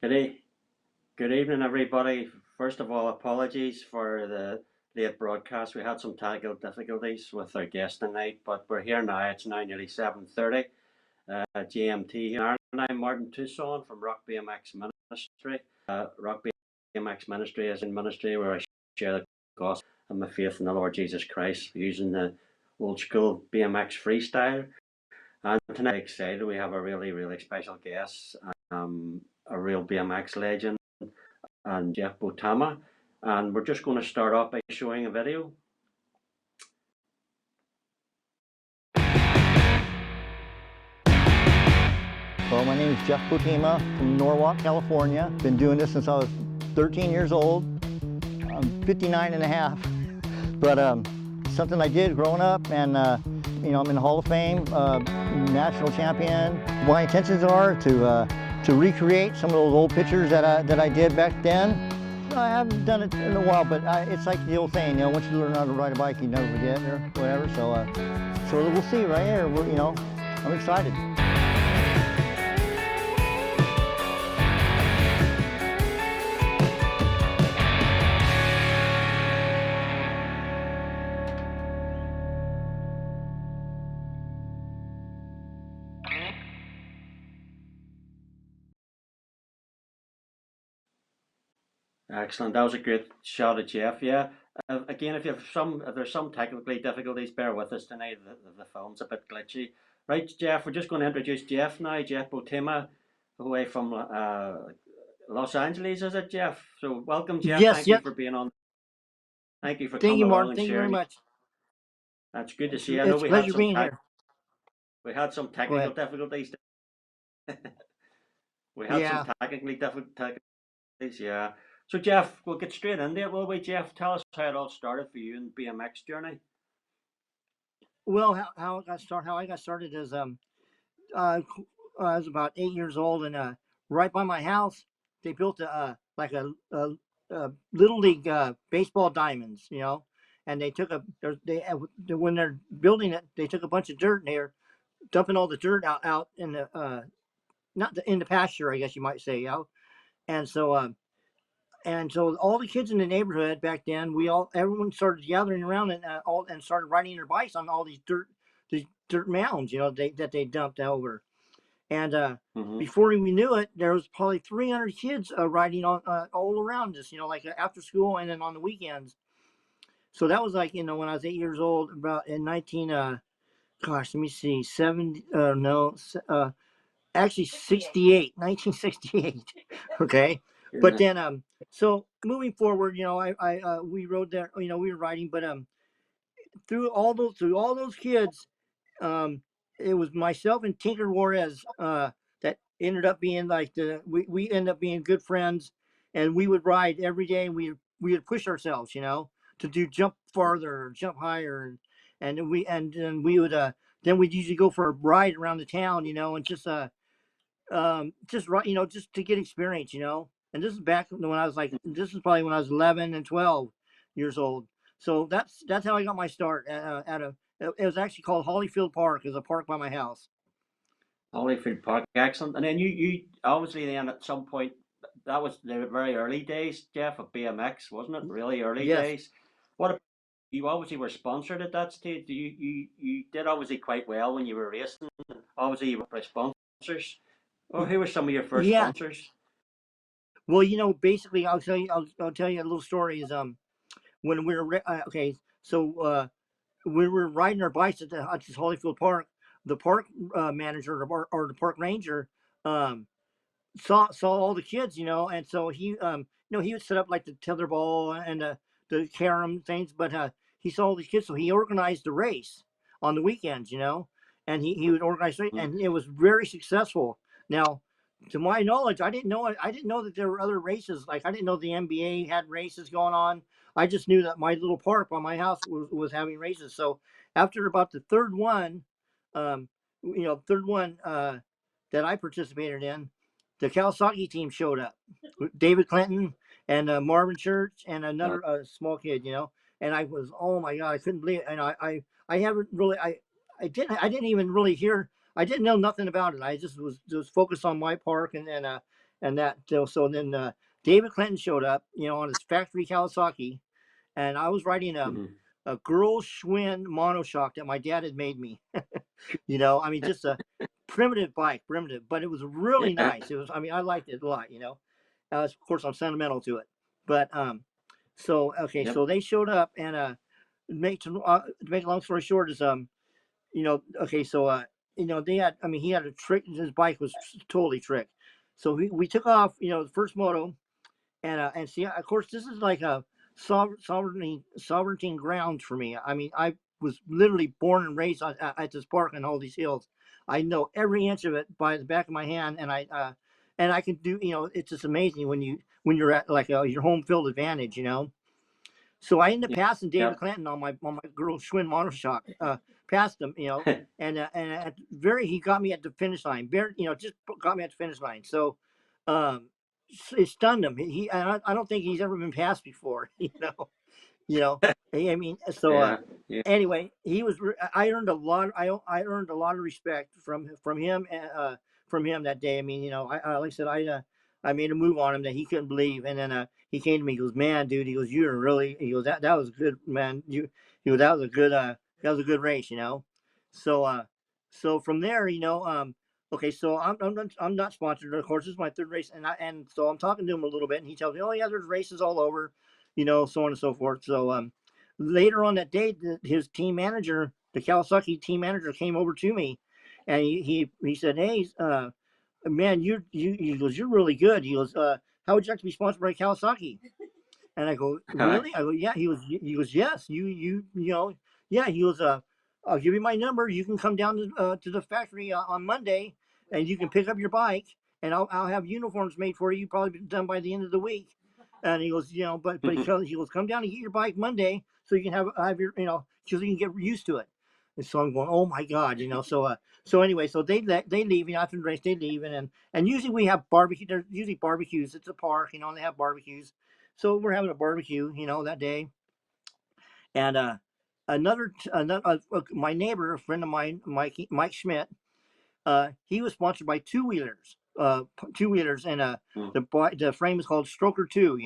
Good, good evening, everybody. First of all, apologies for the late broadcast. We had some technical difficulties with our guest tonight, but we're here now. It's now nearly 7:30 GMT here. And I'm Martin Tucson from Rock BMX Ministry. Rock BMX Ministry is a ministry where I share the gospel and my faith in the Lord Jesus Christ using the old school BMX freestyle. And tonight, excited, we have a really, really special guest, a real BMX legend, and Jeff Boutama. And we're just going to start off by showing a video. Well, my name is Jeff Boutama from Norwalk, California. Been doing this since I was 13 years old. I'm 59 and a half. But something I did growing up, and I'm in the Hall of Fame, national champion. My intentions are to recreate some of those old pictures that I did back then. I haven't done it in a while, but it's like the old saying, once you learn how to ride a bike, you never forget or whatever. So we'll see right here. I'm excited. Excellent. That was a great shot of Jeff. Yeah. Again, if there's some technical difficulties, bear with us tonight. The film's a bit glitchy. Right, Jeff. We're just going to introduce Jeff now. Jeff Boutama, away from Los Angeles, is it, Jeff? So welcome, Jeff. Yes, Thank yep. you for being on. Thank you for Thank coming you, along Martin. and Thank you very sharing. much. That's good to see. I know It's a pleasure being here. we had some Go technical ahead. difficulties. We had Yeah. some technically difficulties. Yeah. So Jeff, we'll get straight into it, will we, Jeff? Tell us how it all started for you in BMX journey. Well, how I got started is I was about 8 years old, and right by my house they built a little league baseball diamonds, and they took when they're building it, they took a bunch of dirt and they're dumping all the dirt out in the not in the pasture, I guess you might say, and so. And so all the kids in the neighborhood back then, everyone started gathering around and started riding their bikes on all these dirt mounds, that they dumped over. And before we knew it, there was probably 300 kids riding on all around us, like after school and then on the weekends. So that was like, when I was 8 years old, about in 1968. Okay. But then, so moving forward, we rode there, we were riding, but through all those kids, it was myself and Tinker Juarez that ended up being like we ended up being good friends, and we would ride every day, and we would push ourselves, to do jump farther, jump higher, and then we would then we'd usually go for a ride around the town, and just right, just to get experience, And this is back when I was this is probably when I was 11 and 12 years old. So that's how I got my start it was actually called Hollyfield Park. It was a park by my house. Holyfield Park, excellent. And then you obviously then at some point, that was the very early days, Jeff, of BMX, wasn't it? Really early Yes. days. You obviously were sponsored at that stage. You did obviously quite well when you were racing. Obviously you were by sponsors. Oh, who were some of your first Yeah. sponsors? Well, basically, I'll tell you a little story. Is when we were so we were riding our bikes at this Hollyfield Park. The park manager or the park ranger saw all the kids, and so he he would set up like the tetherball and the carom things, but he saw all these kids, so he organized a race on the weekends, and he would organize it, and it was very successful. Now, to my knowledge, I didn't know that there were other races. Like, I didn't know the NBA had races going on. I just knew that my little park by my house was having races. So after about the third one, um, that I participated in, the Kawasaki team showed up. David Clinton and Marvin Church and another small kid, And I was, oh my God, I couldn't believe it. And I haven't really, I didn't even really hear. I didn't know nothing about it. I just was focused on my park and and that so then David Clinton showed up, on his factory Kawasaki, and I was riding Mhm. a Girl Schwinn monoshock that my dad had made me. I mean, just a primitive bike, primitive, but it was really Yeah. nice. It was, I mean, I liked it a lot. Of course, I'm sentimental to it, but so okay, Yep. so they showed up, and to make a long story short is okay, so they had, I mean, he had a trick. His bike was totally tricked. So we took off, the first moto, and see, of course, this is like a sovereignty grounds for me. I mean, I was literally born and raised at this park and all these hills. I know every inch of it by the back of my hand, and I can do. It's just amazing when you're at like your home field advantage. So I ended up passing David Yep. Clinton on my Girl Schwinn monoshock. Passed him, and at very he got me at the finish line. Very, just got me at the finish line. So, it stunned him. I don't think he's ever been passed before. You know. I mean, so Yeah. Yeah. anyway, he was. I earned a lot. I earned a lot of respect from him. From him that day. I mean, like I said, I made a move on him that he couldn't believe, and then he came to me. He goes, "Man, dude," he goes, "You're really," he goes, "that was good, man. He goes, that was a good race." So so from there, okay, so I'm not sponsored. Of course, this is my third race, and so I'm talking to him a little bit, and he tells me, "Oh yeah, there's races all over," so on and so forth. So later on that day, his team manager, the Kawasaki team manager, came over to me, and he said, "Hey, man, he goes, you're really good." He goes, "How would you like to be sponsored by Kawasaki?" And I go, "Really?" I go, "Yeah." He goes, "Yes, yeah." He goes, "I'll give you my number. You can come down to the factory on Monday, and you can pick up your bike, and I'll have uniforms made for you, probably done by the end of the week." And he goes, but he goes, "Come down and get your bike Monday, so you can have your, so you can get used to it." And so I'm going, "Oh my God," So anyway, so they leave, after the race they leave, and usually we have barbecue. There's usually barbecues. It's a park, and they have barbecues. So we're having a barbecue, that day, and my neighbor, a friend of mine, Mike Schmidt, he was sponsored by two wheelers, and Mm. the frame is called Stroker Two,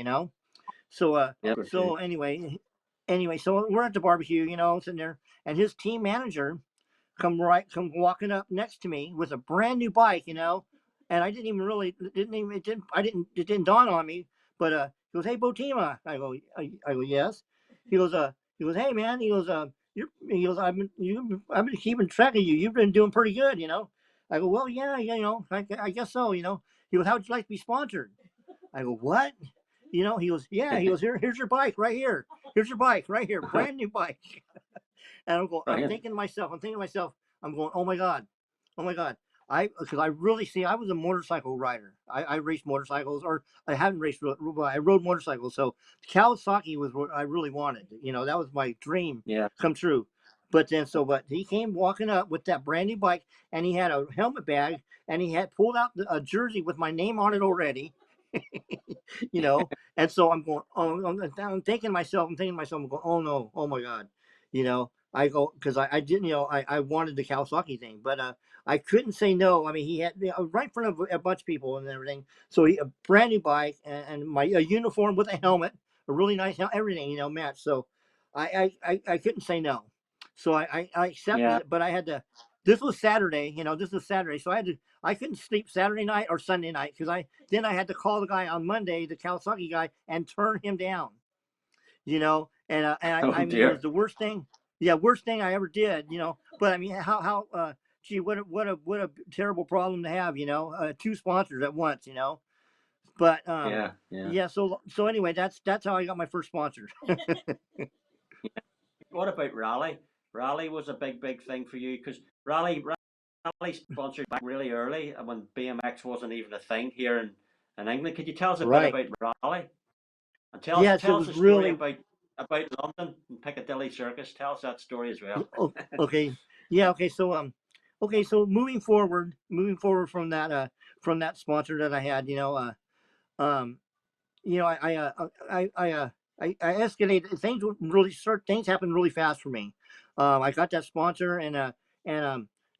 So Yep. so anyway, so we're at the barbecue, sitting there, and his team manager come walking up next to me with a brand new bike, and I didn't even really didn't even it didn't dawn on me, but he goes, "Hey, Botima." I go, "Yes." He goes, "Hey, man." He goes, I've been keeping track of you. You've been doing pretty good, I go, "Well, yeah, I guess so." He goes, "How'd you like to be sponsored?" I go, "What?" He goes, "Yeah." He goes, "Here's your bike right here. Here's your bike right here, brand new bike." And I'm Brilliant. thinking to myself, I'm going, "Oh my God, oh my God." Because I really see, I was a motorcycle rider. I raced motorcycles, or I haven't raced, but I rode motorcycles. So Kawasaki was what I really wanted. That was my dream Yeah. come true. But he came walking up with that brand new bike, and he had a helmet bag, and he had pulled out a jersey with my name on it already. And so I'm going, oh, I'm thinking to myself, I'm going, "Oh no, oh my God," I go, because I didn't, I wanted the Kawasaki thing, but I couldn't say no. I mean, he had, right in front of a bunch of people and everything. So a brand new bike, and a uniform with a helmet, a really nice everything, matched. So I couldn't say no. So I accepted Yeah. it, but I had to. This was Saturday, so I couldn't sleep Saturday night or Sunday night, because I had to call the guy on Monday, the Kawasaki guy, and turn him down. Oh I mean, it was dear. the worst thing. Yeah, worst thing I ever did. But I mean, gee, what a terrible problem to have. Two sponsors at once. But Yeah. Yeah. yeah. So anyway, that's how I got my first sponsor. What about rally? Rally was a big thing for you because rally sponsored back really early when BMX wasn't even a thing here in England. Could you tell us a bit Right. about rally? And Yes, it tell us was a story really. about London and Piccadilly Circus. Tell us that story as well. Okay. Yeah. Okay. Okay. So moving forward from that sponsor that I had, um, I escalated things. Things happened really fast for me. I got that sponsor, and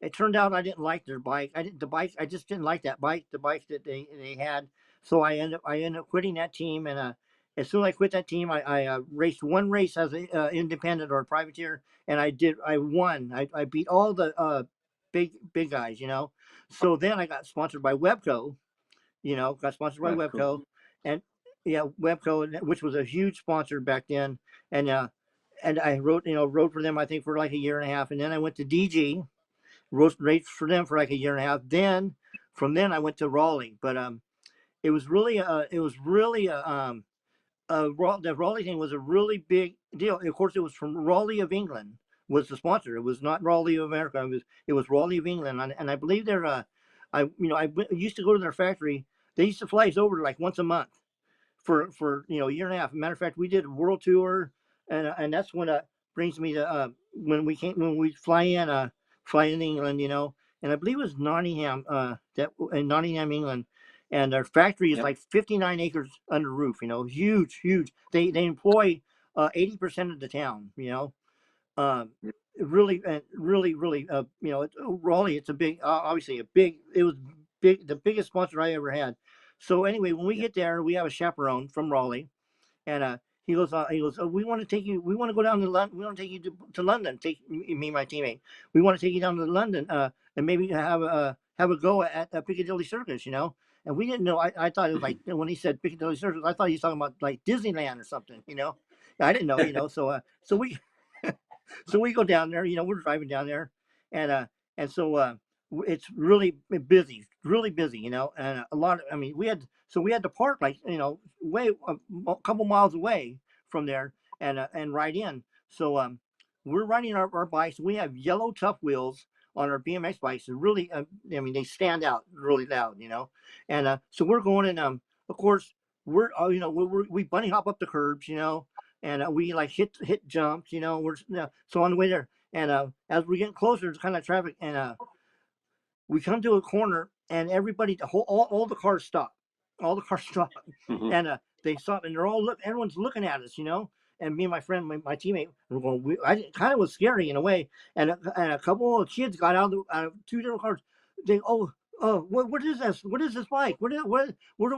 it turned out I didn't like their bike. I just didn't like that bike. The bike that they had. So I ended up quitting that team, and as soon as I quit that team, I raced one race as an independent or a privateer, and I won. I beat all the big guys, you know. So then I got sponsored by Webco, you know, got sponsored by Well, cool. Webco, and yeah, Webco, which was a huge sponsor back then, and I rode for them I think for like a year and a half, and then I went to DG, raced for them for like a year and a half. Then from then I went to Raleigh, but it was really the Raleigh thing was a really big deal. Of course, it was from Raleigh of England was the sponsor. It was not Raleigh of America. It was Raleigh of England, and I believe they're used to go to their factory. They used to fly us over like once a month for a year and a half. Matter of fact, we did a world tour, and that's when brings me to when we fly in England, you know, and I believe it was Nottingham, that in Nottingham, England, and their factory is Yep. like 59 acres under roof, you know, huge, huge. They employ 80% of the town, you know. Um, Yep. really, Raleigh. It's a big, obviously a big. It was big, the biggest sponsor I ever had. So anyway, when we Yep. get there, we have a chaperone from Raleigh, and he goes, we want to take you, we want to go down to London, we want to take you to London, take me and my teammate, we want to take you down to London, and maybe have a go at Piccadilly Circus, you know. And we didn't know. I thought it was like when he said Piccadilly Circus, I thought he was talking about like Disneyland or something, you know. I didn't know, you know. So we so we go down there, you know, we're driving down there, and it's really busy, you know, and a lot of, I mean, we had to park like, you know, way a couple miles away from there, and ride in. So we're riding our bikes. We have yellow tough wheels on our BMX bikes. They're really, I mean, they stand out really loud, you know, and so we're going, and of course we're we bunny hop up the curbs, you know, and we like hit jumps, you know. So on the way there, and as we're getting closer, it's kind of traffic, and we come to a corner, and everybody, all the cars stop, all the cars stop, Mhm. and they stop, and everyone's looking at us, you know. And me and my friend, my teammate, we're going. It kind of was scary in a way, and a couple of kids got out of two different cars. They what is this? What is this bike? Where do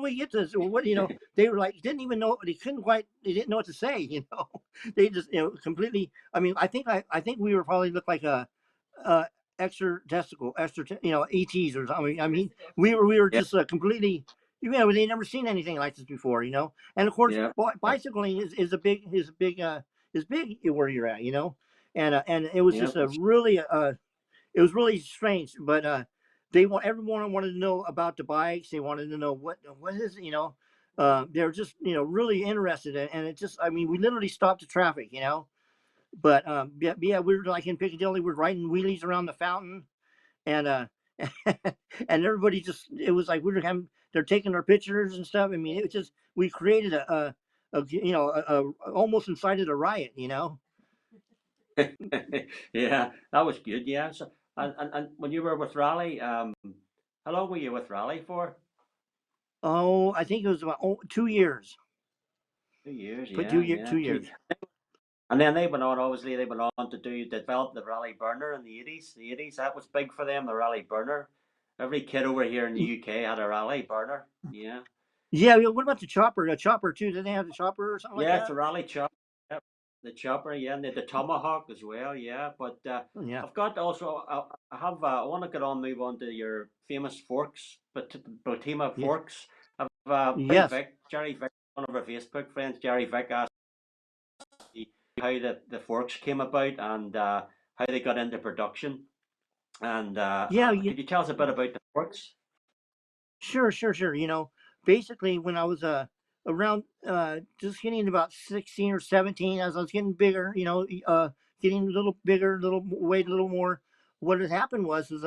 we get this? Or what, you know? They were like, didn't even know. They didn't know what to say. You know, they just, you know, completely. I mean, I think we were probably looked like a you know, ETs or something. I mean, we were Yep. just completely, you know, they never seen anything like this before, you know. And of course, Yep. bicycling is big where you're at, you know. And it was just Yep. a really it was really strange, but everyone wanted to know about the bikes. They wanted to know what is it, you know. They're just, you know, really interested in, and it just, I mean, we literally stopped the traffic, you know. But yeah, we were like in Piccadilly, we're riding wheelies around the fountain, and and everybody just, it was like we were having, they're taking our pictures and stuff. I mean, it was just, we created almost incited a riot, you know. Yeah, that was good. Yeah. So, and when you were with Raleigh, how long were you with Raleigh for? Oh, I think it was about 2 years. 2 years. But Yeah, yeah. 2 years. And then they went on. Obviously, they went on to develop the Raleigh Burner in the 80s. The 80s, that was big for them. The Raleigh Burner. Every kid over here in the UK had a Raleigh Burner. Yeah. Yeah, yeah, what about the chopper? The chopper too? Did they have the chopper or something like Yeah, it's that? a Raleigh chopper. Yep. The chopper, yeah, and the Tomahawk as well, yeah. But Yeah. I've got also, I have, I want to get on, move on to your famous forks, but Botima Yes. forks. I've Yes. Jerry Vick, one of our Facebook friends, Jerry Vick, asked me how the forks came about, and how they got into production. And Yeah. could you tell us a bit about the forks? Sure. You know, basically when I was around just getting about 16 or 17, as I was getting bigger, you know, getting a little bigger, weighed a little more. What had happened was is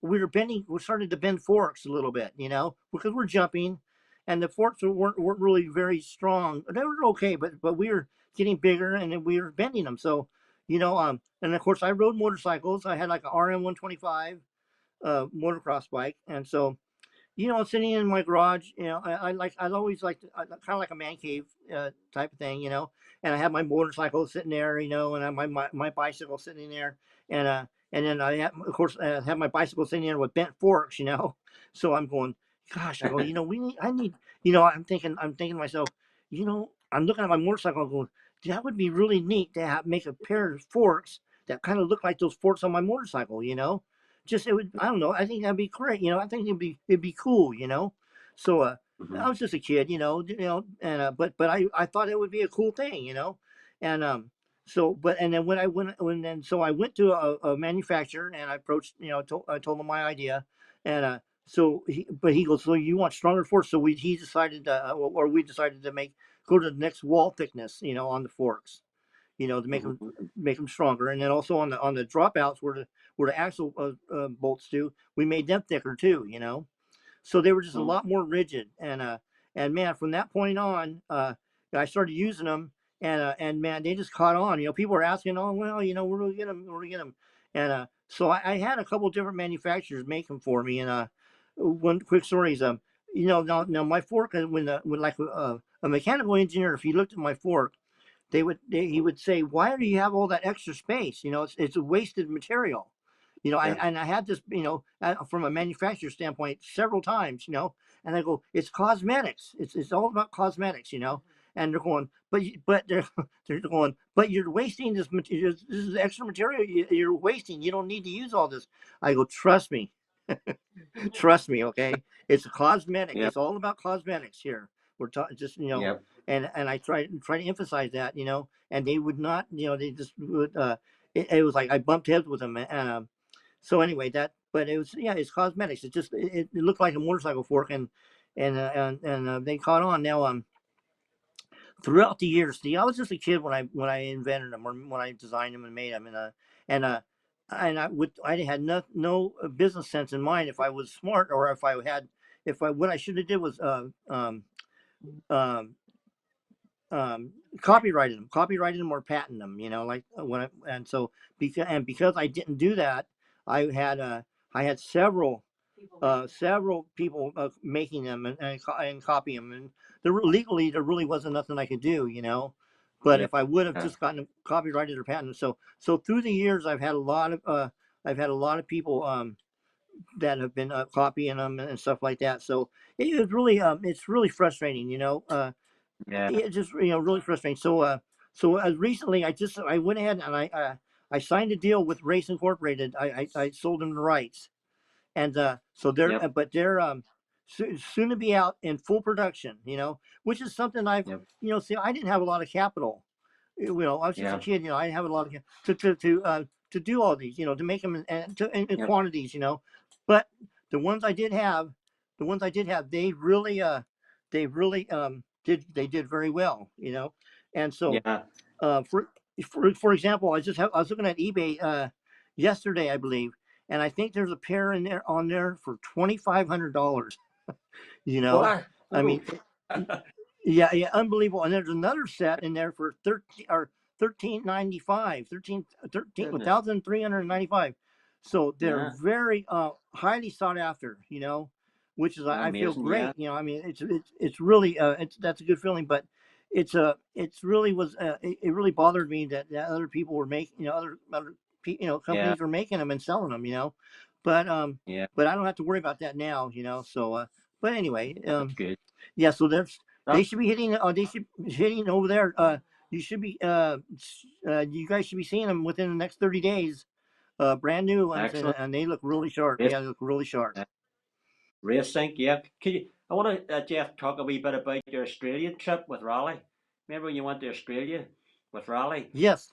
we started to bend forks a little bit, you know, because we're jumping, and the forks weren't really very strong. They were okay, but we were getting bigger, and then we were bending them. So, you know, and of course I rode motorcycles. I had like a RM 125 motocross bike, and so, you know, sitting in my garage, you know, I always like kind of like a man cave type of thing, you know. And I have my motorcycle sitting there, you know, and I have my bicycle sitting there, and and then I have, of course, have my bicycle sitting there with bent forks, you know. So I'm going, gosh, I go, I need, I'm thinking to myself, I'm looking at my motorcycle and going, that would be really neat to make a pair of forks that kind of look like those forks on my motorcycle, just, it would, I don't know. I think that'd be great. I think it'd be cool, so, I Mhm. was just a kid, and, but I thought it would be a cool thing, and, and then so I went to a manufacturer and I approached, I told him my idea, and, but he goes, so you want stronger forks? So we decided to go to the next wall thickness, on the forks, to Mhm. make them stronger. And then also on the dropouts where the axle bolts do, we made them thicker too, so they were just a Mhm. lot more rigid. And man, from that point on, I started using them, and man, they just caught on. People were asking, oh well, where do we get them? Where do we get them? And so I had a couple different manufacturers make them for me. And one quick story is now my fork when like a mechanical engineer, if he looked at my fork, he would say, why do you have all that extra space? It's a wasted material. Yeah. I had this, from a manufacturer standpoint several times, and I go, it's cosmetics. It's all about cosmetics, and they're going, but they're going, but you're wasting this material. This is extra material you're wasting. You don't need to use all this. I go, trust me, trust me, okay? It's a cosmetic. Yep. It's all about cosmetics here. We're talking just, Yep. and I try to emphasize that, and they would not, they just would. It was like I bumped heads with them, and so anyway, but it was, yeah, it's cosmetics. It looked like a motorcycle fork, and they caught on. Now, throughout the years, see, I was just a kid when I invented them or when I designed them and made them, and uh, I had no business sense in mind if I was smart or if I what I should have did was um, um, copyrighted them or patent them. Like and so because I didn't do that, I had uh, I had several people making them and copy them, and legally there really wasn't nothing I could do, But Yep. if I would have Yeah. just gotten them copyrighted or patented, so through the years I've had a lot of people that have been copying them and stuff like that. So it's really frustrating, Yeah. it's just really frustrating. So as recently I went ahead and I signed a deal with Race Incorporated. I sold them the rights, and so Yep. but they're soon to be out in full production. Which is something Yep. see, I didn't have a lot of capital. I was just a Yeah. kid. I didn't have a lot of to do all these. To make them in Yep. quantities. But the ones I did have, they really did very well. And so Yeah. uh, for for example, I was looking at eBay yesterday, I believe, and I think there's a pair in there on there for $2,500. You know, What? I Ooh. mean, yeah, yeah, unbelievable. And there's another set in there for 13.95, 13 Goodness. 1,395. So they're Yeah. very highly sought after, which is I feel Amazing. Yeah. great. I mean it's really that's a good feeling, but it's really was it really bothered me that other people were making, Yeah. companies were making them and selling them, but Yeah. I don't have to worry about that now, so but anyway, That's good. yeah, so they That should be hitting. They should be hitting over there. You should be. You guys should be seeing them within the next 30 days. Brand new ones, and, excellent. and they look really sharp. Race, Yeah, they look really sharp. race sync. Yeah. Could you? I want to, Jeff, talk a wee bit about your Australian trip with Raleigh. Remember when you went to Australia with Raleigh? Yes,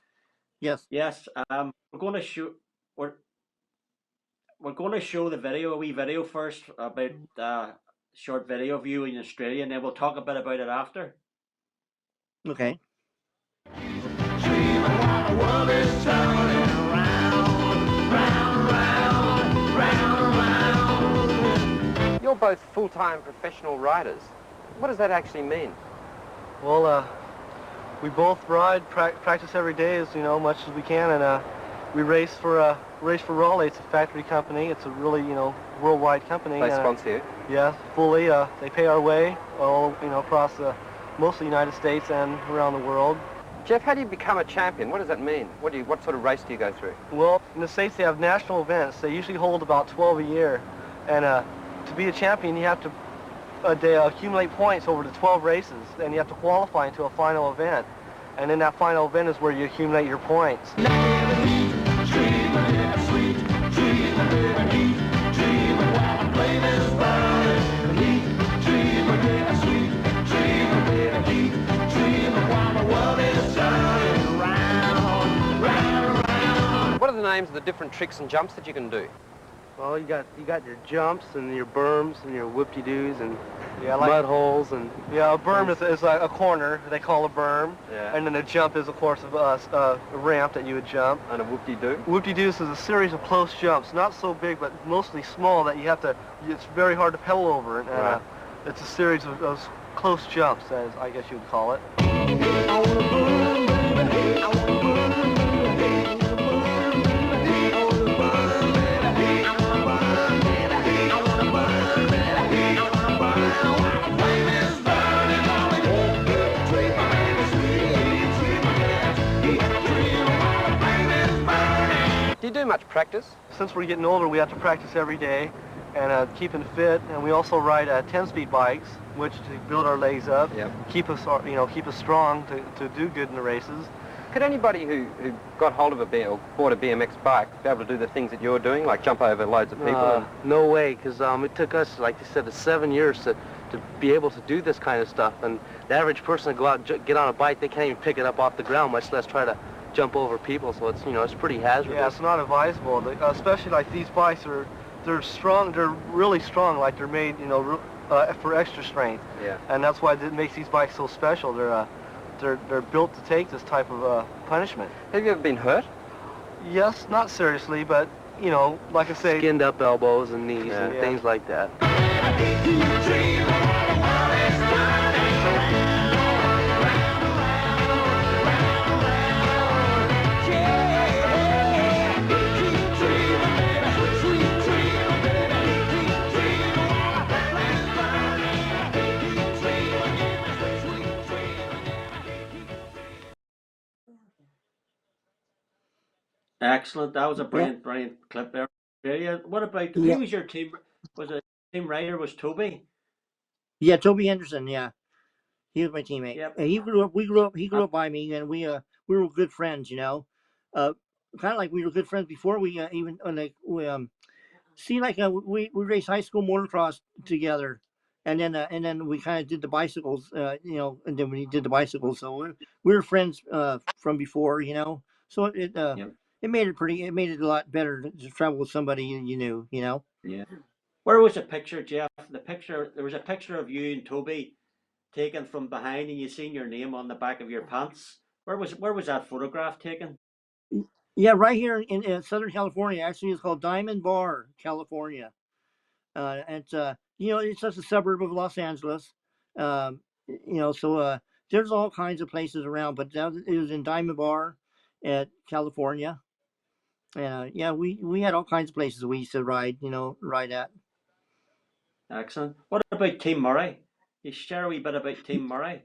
yes, Yes. We're going to show. We're we're going to show the video, a wee video first about short video of you in Australia, and then we'll talk a bit about it after. okay. You're both full-time professional riders. What does that actually mean? Well, we both ride, practice every day as much as we can, and we race for Raleigh. It's a factory company. It's a really worldwide company. They sponsor you? Yeah, fully. They pay our way all across most of the United States and around the world. Jeff, how do you become a champion? What does that mean? What sort of race do you go through? Well, in the States they have national events. They usually hold about 12 a year, and to be a champion you have to they accumulate points over the 12 races, and you have to qualify into a final event. And in that final event is where you accumulate your points. What are the names of the different tricks and jumps that you can do? Well, you got your jumps and your berms and your whoop-de-doos and mud holes and a berm is like a corner they call a berm, and then a jump is of course a ramp that you would jump. And a whoop-de-doo? Whoop-de-doos is a series of close jumps, not so big but mostly small that you have to. It's very hard to pedal over, and it's a series of those close jumps, as I guess you would call it. Do you do much practice? Since we're getting older, we have to practice every day and keeping fit, and we also ride 10-speed bikes, which to build our legs up, keep us strong to do good in the races. Could anybody who got hold of or bought a BMX bike be able to do the things that you're doing, like jump over loads of people? No way, because it took us, like you said, 7 years to be able to do this kind of stuff, and the average person to go out and get on a bike, they can't even pick it up off the ground, much less try to jump over people, so it's, it's pretty hazardous. Yeah, it's not advisable, especially like these bikes they're strong, they're really strong, like they're made, for extra strength. Yeah. And that's why it makes these bikes so special. They're built to take this type of punishment. Have you ever been hurt? Yes, not seriously, but, like I say, skinned up elbows and knees and things like that. Excellent. That was a brilliant clip there. Yeah. What about who was your team? Was it team rider? Was Toby? Yeah, Toby Henderson. Yeah, he was my teammate. Yep. He grew up. He grew up by me, and we were good friends. Kind of like we were good friends before we even we raced high school motocross together, and then we kind of did the bicycles. And then we did the bicycles. So we were friends from before. So it made it a lot better to travel with somebody you knew. Yeah. Where was the picture, Jeff? There was a picture of you and Toby taken from behind, and you seen your name on the back of your pants. Where was that photograph taken? Yeah, right here in Southern California. Actually, it's called Diamond Bar, California. It's just a suburb of Los Angeles. So there's all kinds of places around, but it was in Diamond Bar at California. And we had all kinds of places we used to ride at. Excellent. What about Team Murray? You share a wee bit about Team Murray?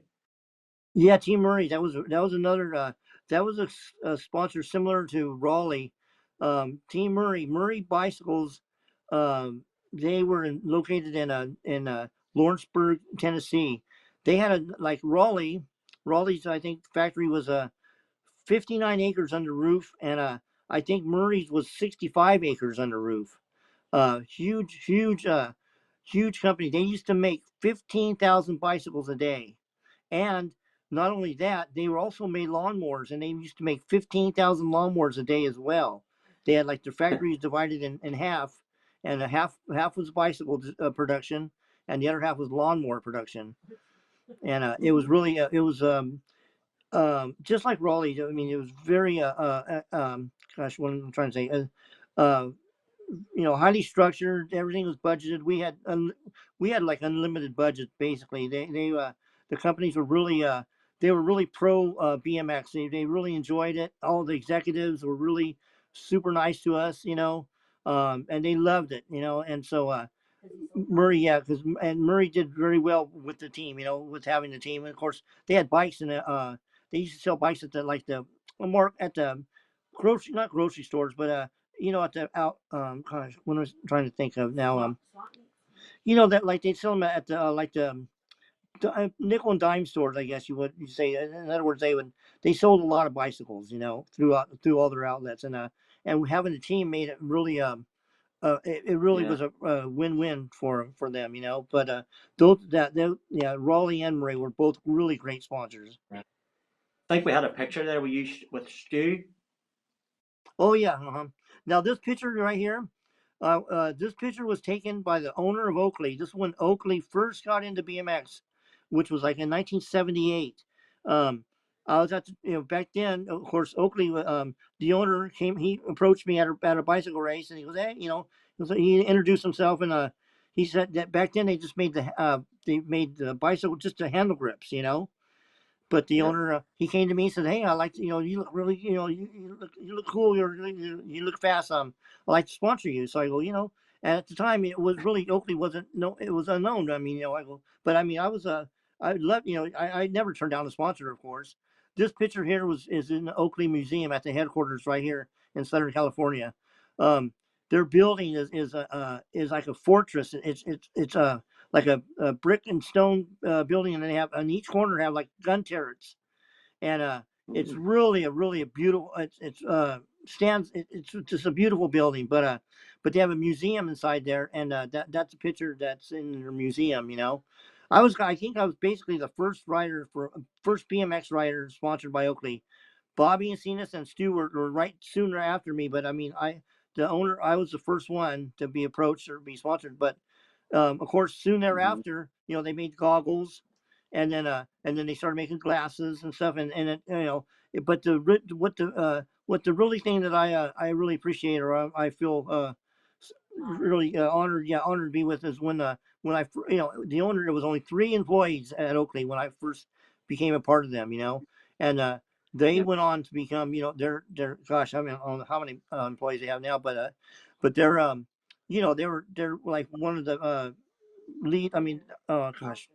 Yeah, Team Murray. That was another. That was a sponsor similar to Raleigh. Team Murray Bicycles. They were located in Lawrenceburg, Tennessee. They had like Raleigh. Raleigh's I think factory was 59 acres under roof, and I think Murray's was 65 acres under roof. Huge company. They used to make 15,000 bicycles a day. And not only that, they were also made lawnmowers, and they used to make 15,000 lawnmowers a day as well. They had like their factories divided in half, and half was bicycle production, and the other half was lawnmower production. And it was really just like Raleigh. I mean, it was very gosh, what am I trying to say? Highly structured. Everything was budgeted. We had like unlimited budget basically. The companies were really they were really pro BMX. They really enjoyed it. All the executives were really super nice to us, and they loved it, And so Murray, Murray did very well with the team, with having the team. And of course, they had bikes they used to sell bikes at the not grocery stores, but at the gosh, what I was trying to think of now. You know that like they sell them at the like the nickel and dime stores, I guess you say. In other words, they sold a lot of bicycles, you know, through all their outlets, and having a team made it really it really Yeah. was a win-win for them, you know. But those that they, yeah, Raleigh and Murray were both really great sponsors. Right. I think we had a picture there with you with Stu. Oh yeah. Uh-huh. Now this picture right here, this picture was taken by the owner of Oakley. This is when Oakley first got into BMX, which was like in 1978. Um, I was at back then. Of course, Oakley. The owner came. He approached me at a bicycle race, and he goes, "Hey, you know," he introduced himself, and he said that back then they just made they made the bicycle just the handle grips, you know. But the Yep. owner, he came to me and said, "Hey, I like, you look really, you look cool. You look fast. I like to sponsor you." So I go, and at the time it was really Oakley wasn't no, it was unknown. I mean, I go, but I mean, I love, I never turned down a sponsor, of course. This picture here is in the Oakley Museum at the headquarters right here in Southern California. Um, their building is like a fortress. It's like a brick and stone building, and they have on each corner have like gun turrets, and it's Mm. really a beautiful. It's stands. It's just a beautiful building, but they have a museum inside there, and that's a picture that's in their museum. You know, I think I was basically the first BMX rider sponsored by Oakley. Bobby and Cenas and Stu were right sooner after me, but I mean, the owner, I was the first one to be approached or be sponsored. But of course, soon Mhm. thereafter, they made goggles, and then they started making glasses and stuff. And it, but what the really thing that I really appreciate, or I feel really honored, yeah, honored to be with, is when the owner, there was only 3 employees at Oakley when I first became a part of them, and they Yep. went on to become, they're gosh, I mean, I don't know how many employees they have now, but they're they're like one of the lead. I mean, gosh,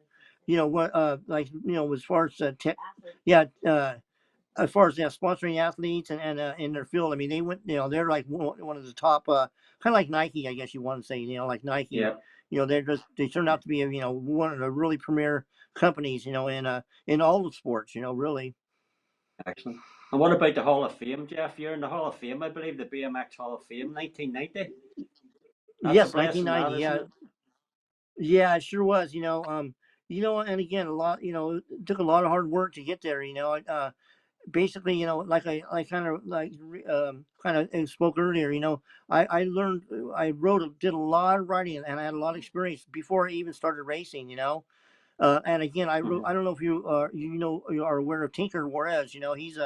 what like as far as tech, yeah, as far as sponsoring athletes and in their field. I mean, they went, they're like one of the top, kind of like Nike, I guess you want to say, like Nike. Yep. They turned out to be one of the really premier companies, in all the sports, really. Excellent. And what about the Hall of Fame, Jeff? You're in the Hall of Fame, I believe, the BMX Hall of Fame, 1990. That's a Yes, blessing, 1990. that isn't Yeah, it? yeah, it sure was. And again, a lot. It took a lot of hard work to get there. Basically, like I kind of kind of spoke earlier. I learned, I did a lot of writing, and I had a lot of experience before I even started racing. And again, Mhm. I don't know if you are aware of Tinker Juarez. He's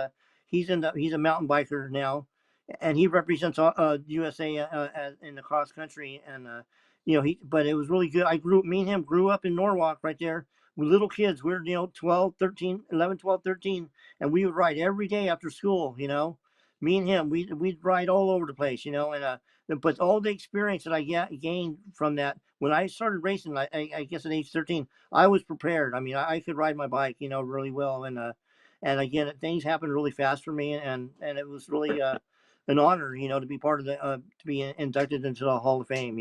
a mountain biker now, and he represents USA in the cross country. And but it was really good. Me and him grew up in Norwalk right there with little kids. We were 12, 13, 11, 12, 13, and we would ride every day after school. Me and him, we'd ride all over the place. And but all the experience that I gained from that when I started racing, I guess at age 13. I was prepared. I mean, I could ride my bike, really well, and again, things happened really fast for me, and it was really an honor, to be part of to be inducted into the Hall of Fame.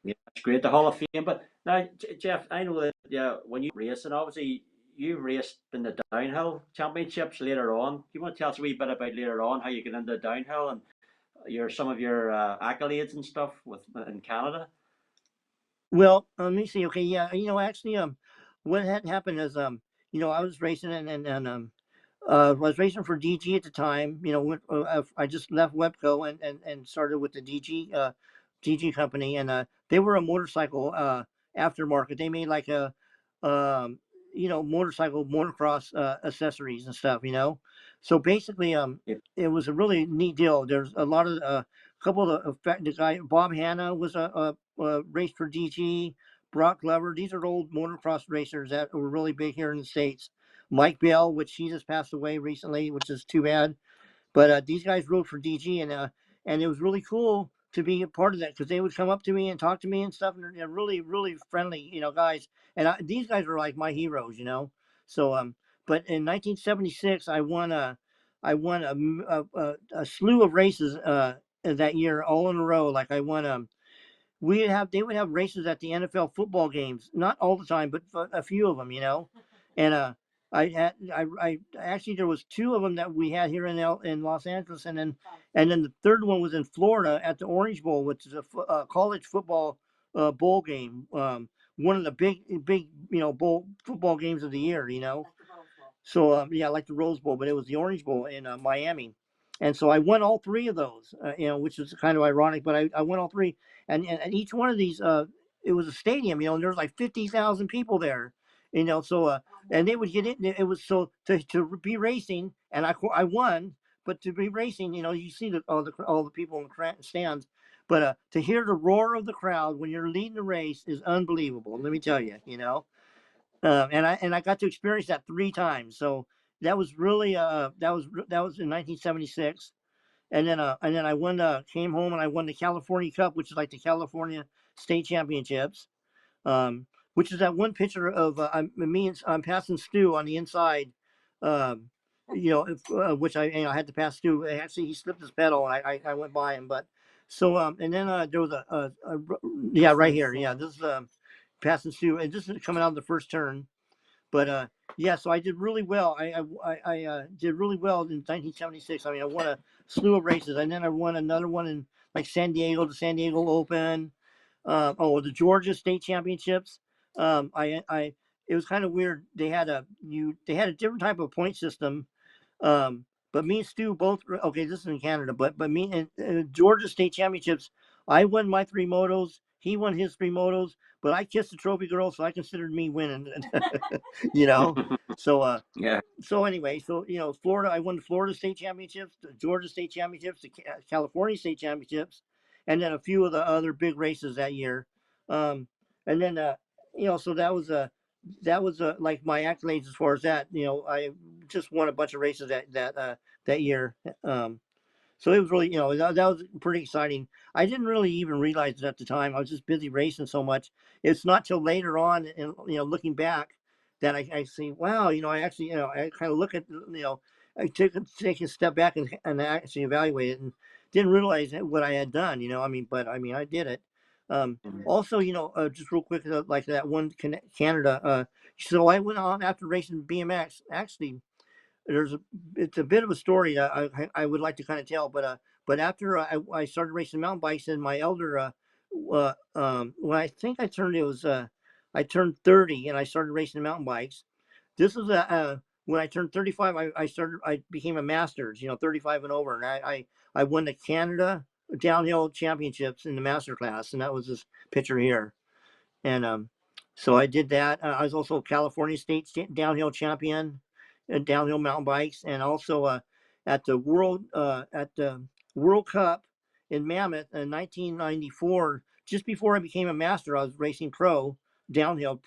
Yeah, it's great, the Hall of Fame. But now, Jeff, I know that, yeah, when you racing, obviously you raced in the downhill championships later on. Do you want to tell us a wee bit about later on how you get into downhill and some of your accolades and stuff with in Canada? Well, let me see. Okay, yeah, actually, what had happened is, I was racing I was racing for DG at the time. I just left Webco and started with the DG company, and they were a motorcycle aftermarket. They made like um, motorcycle motocross accessories and stuff. So basically, Yep. it was a really neat deal. There's a lot of couple of the guy Bob Hanna was raced for DG. Brock Glover. These are old motocross racers that were really big here in the States. Mike Bell, which he just passed away recently, which is too bad. But these guys rode for DG, and it was really cool to be a part of that because they would come up to me and talk to me and stuff, and they're really really friendly, guys. And these guys were like my heroes. So but in 1976, I won a slew of races that year all in a row. Like I won they would have races at the NFL football games, not all the time, but a few of them, and I actually there was two of them that we had here in Los Angeles, and then the third one was in Florida at the Orange Bowl, which is a college football bowl game, one of the big bowl football games of the year. So yeah, like the Rose Bowl, but it was the Orange Bowl in Miami, and so I won all three of those. Which was kind of ironic, but I won all three, and each one of these, it was a stadium, and there was like 50,000 people there, So and they would get in. It was so to be racing, and I won, but to be racing, you see all the people in the stands, but to hear the roar of the crowd when you're leading the race is unbelievable. Let me tell you. And I got to experience that three times. So that was really that was in 1976, and then I came home and I won the California Cup, which is like the California State Championships, which is that one picture of I'm passing Stu on the inside, um, which I had to pass Stu. Actually, he slipped his pedal and I went by him, but so and then there was yeah, right here, yeah, this is passing Stu, and this is coming out of the first turn. But yeah, so I did really well. I did really well in 1976. I mean, I won a slew of races, and then I won another one in like San Diego, the San Diego Open. The Georgia State Championships. It was kind of weird. They had a different type of point system. But me and Stu both. Okay, this is in Canada, but me and Georgia State Championships. I won my three motos. He won his three motos, but I kissed the trophy girl, so I considered me winning. you know. So Yeah. so anyway, Florida, I won the Florida State Championships, the Georgia State Championships, the California State Championships, and then a few of the other big races that year. Um, and then so that was like my accolades as far as that. I just won a bunch of races that year. So it was really, that was pretty exciting. I didn't really even realize it at the time. I was just busy racing so much. It's not till later on, and looking back, that I see, wow, I actually, I kind of look at, I take a step back and actually evaluate it, and didn't realize what I had done. But I did it. Also, just real quick, like that one Canada. So I went on after racing BMX. Actually, it's a bit of a story that I would like to kind of tell, but after I started racing mountain bikes, and my elder when I think I turned 30 and I started racing mountain bikes. This was when I turned 35, I became a masters, 35 and over, and I won the Canada downhill championships in the master class, and that was this picture here. And so I did that. I was also California State downhill champion in downhill mountain bikes, and also at the World Cup in Mammoth in 1994. Just before I became a master, I was racing pro downhill,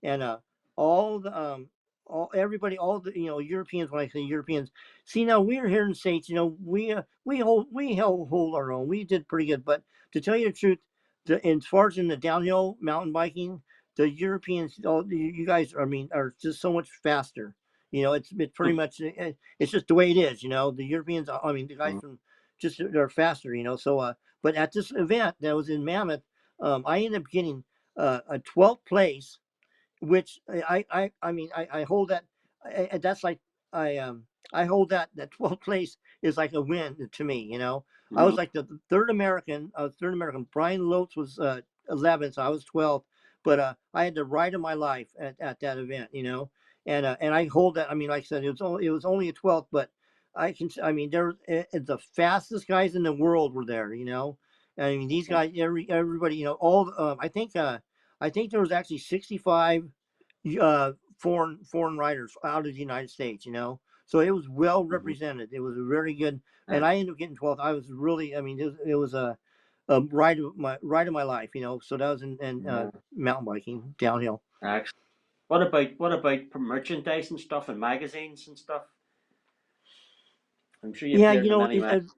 and all the all the Europeans. When I say Europeans, see, now we're here in the States. We hold our own. We did pretty good, but to tell you the truth, as far as in the downhill mountain biking, the Europeans, all you guys, are just so much faster. It's pretty much, it's just the way it is. The Europeans, the guys from just they're faster. So but at this event that was in Mammoth, I ended up getting a 12th place, which I hold that. That's like I hold that 12th place is like a win to me. I was like the third American. Brian Lotz was 11th, so I was 12th. But I had the ride of my life at that event. And I hold that. Like I said, it was only a 12th, but there the fastest guys in the world were there. These guys, everybody, all I think there was actually 65 foreign riders out of the United States. So it was well represented. It was a very good, and I ended up getting 12th. I was really, it was a ride of my life. So that was in mountain biking downhill. Excellent. What about merchandise and stuff and magazines and stuff? I'm sure you've Yeah, appeared in many magazines.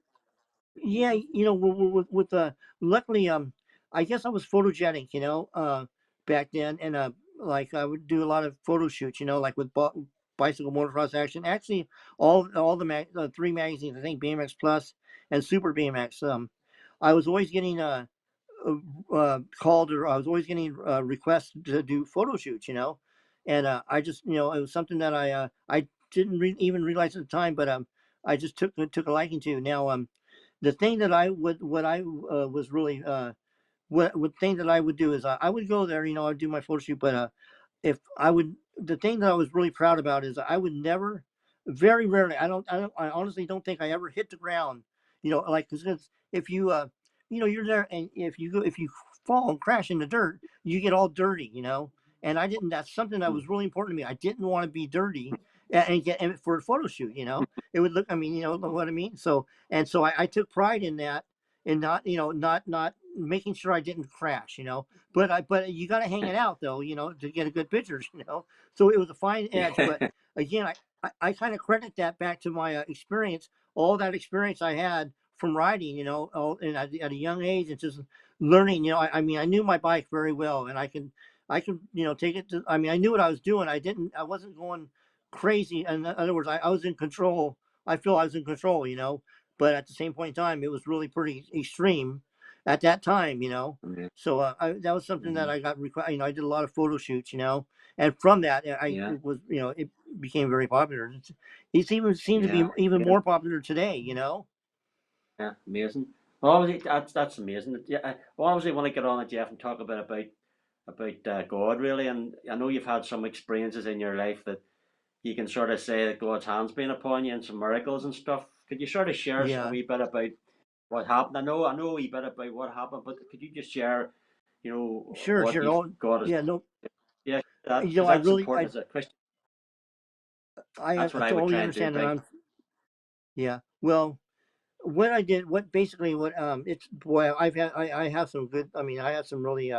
yeah, with luckily, I guess I was photogenic, back then, and like I would do a lot of photo shoots, like with bicycle motocross action. Actually, all the three magazines, I think BMX Plus and Super BMX. I was always getting called, or I was always getting requests to do photo shoots, and I just, it was something that I didn't even realize at the time, but I just took a liking to. Now, the thing that I would, what I was really what thing that I would do is I would go there, I'd do my photo shoot, but if I would, the thing that I was really proud about is I would never, very rarely, I honestly don't think I ever hit the ground, like, because if you, you're there, and if you fall and crash in the dirt, you get all dirty, and I didn't, that's something that was really important to me. I didn't want to be dirty and get and for a photo shoot, it would look, I mean, what I mean? So, and so I took pride in that, and not, not making sure I didn't crash, but you got to hang it out though, to get a good pictures, So it was a fine edge, but again, I kind of credit that back to my experience, all that experience I had from riding, and at a young age, and just learning, I mean, I knew my bike very well, and I could, take it to, I mean, I knew what I was doing. I wasn't going crazy. In other words, I was in control. I feel I was in control, but at the same point in time, it was really pretty extreme at that time, Yeah. So that was something that Mhm. I got required. I did a lot of photo shoots, and from that, Yeah. it was, it became very popular. It's even seemed to be Yeah. even Yeah. more popular today, Yeah. Amazing. Well, obviously, that's amazing. Yeah. Well, obviously, want to get on it, Jeff, and talk a bit about God, really. And I know you've had some experiences in your life that you can sort of say that God's hand's been upon you and some miracles and stuff. Could you sort of share a Yeah, wee bit about what happened? I know a wee bit about what happened, but could you just share, sure, what sure. you've Oh, got as, yeah, no, yeah, that because I that's really, important as a Christian. That's I what I would totally try and do understand, and by. yeah. Well, what I did, what basically, what it's boy, I have some good. I mean, I have some really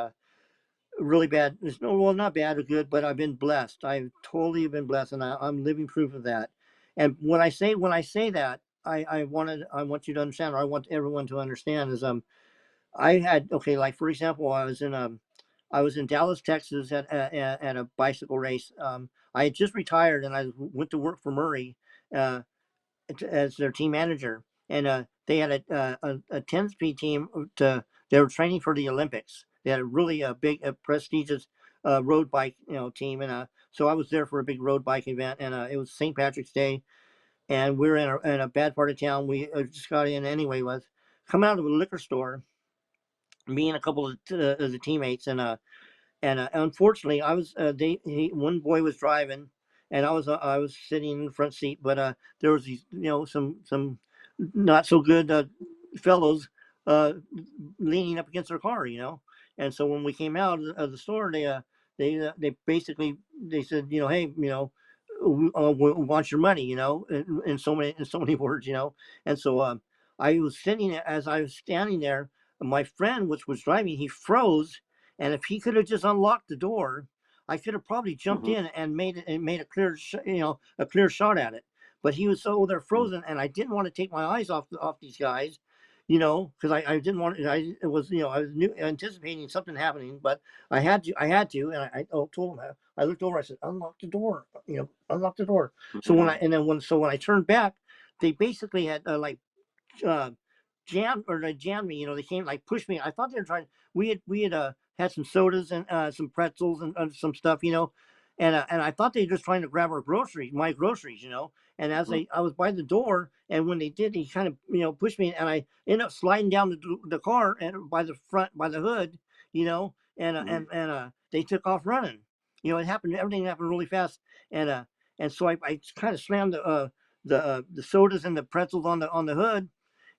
really bad. It's no, well, not bad or good, but I've been blessed. I've totally been blessed, and I'm living proof of that. And when I say that, I want you to understand, or I want everyone to understand, is I had, okay, like for example, I was in Dallas, Texas at a bicycle race. I had just retired, and I went to work for Murray. Uh, as their team manager, and they had a 10-speed team. They were training for the Olympics. They had a really big, prestigious road bike, team, and so I was there for a big road bike event, and it was St. Patrick's Day, and we were in a bad part of town. We just got in anyway. Was coming out of a liquor store, me and a couple of the teammates, and unfortunately, I was one boy was driving, and I was sitting in the front seat, but there was these, some not so good fellows uh, leaning up against their car, and so when we came out of the store, they basically they said, hey, we want your money, in so many words, and so I was sitting as I was standing there. My friend, which was driving, he froze, and if he could have just unlocked the door, I could have probably jumped Hmm. in and made a clear, a clear shot at it. But he was so they're Hmm. frozen, and I didn't want to take my eyes off these guys, because I didn't want. It was, I was anticipating something happening, but I had to, and told him. I looked over. I said, "Unlock the door, unlock the door." So Hmm. when I turned back, they basically had uh, they jammed me. They came like pushed me. I thought they were trying. We had had some sodas and some pretzels and some stuff, and I thought they were just trying to grab my groceries, And as Hmm. I was by the door, and when they did, he kind of pushed me, and I ended up sliding down the car and by the front by the hood, Hmm. they took off running. It happened. Everything happened really fast, and so I kind of slammed the sodas and the pretzels on the hood,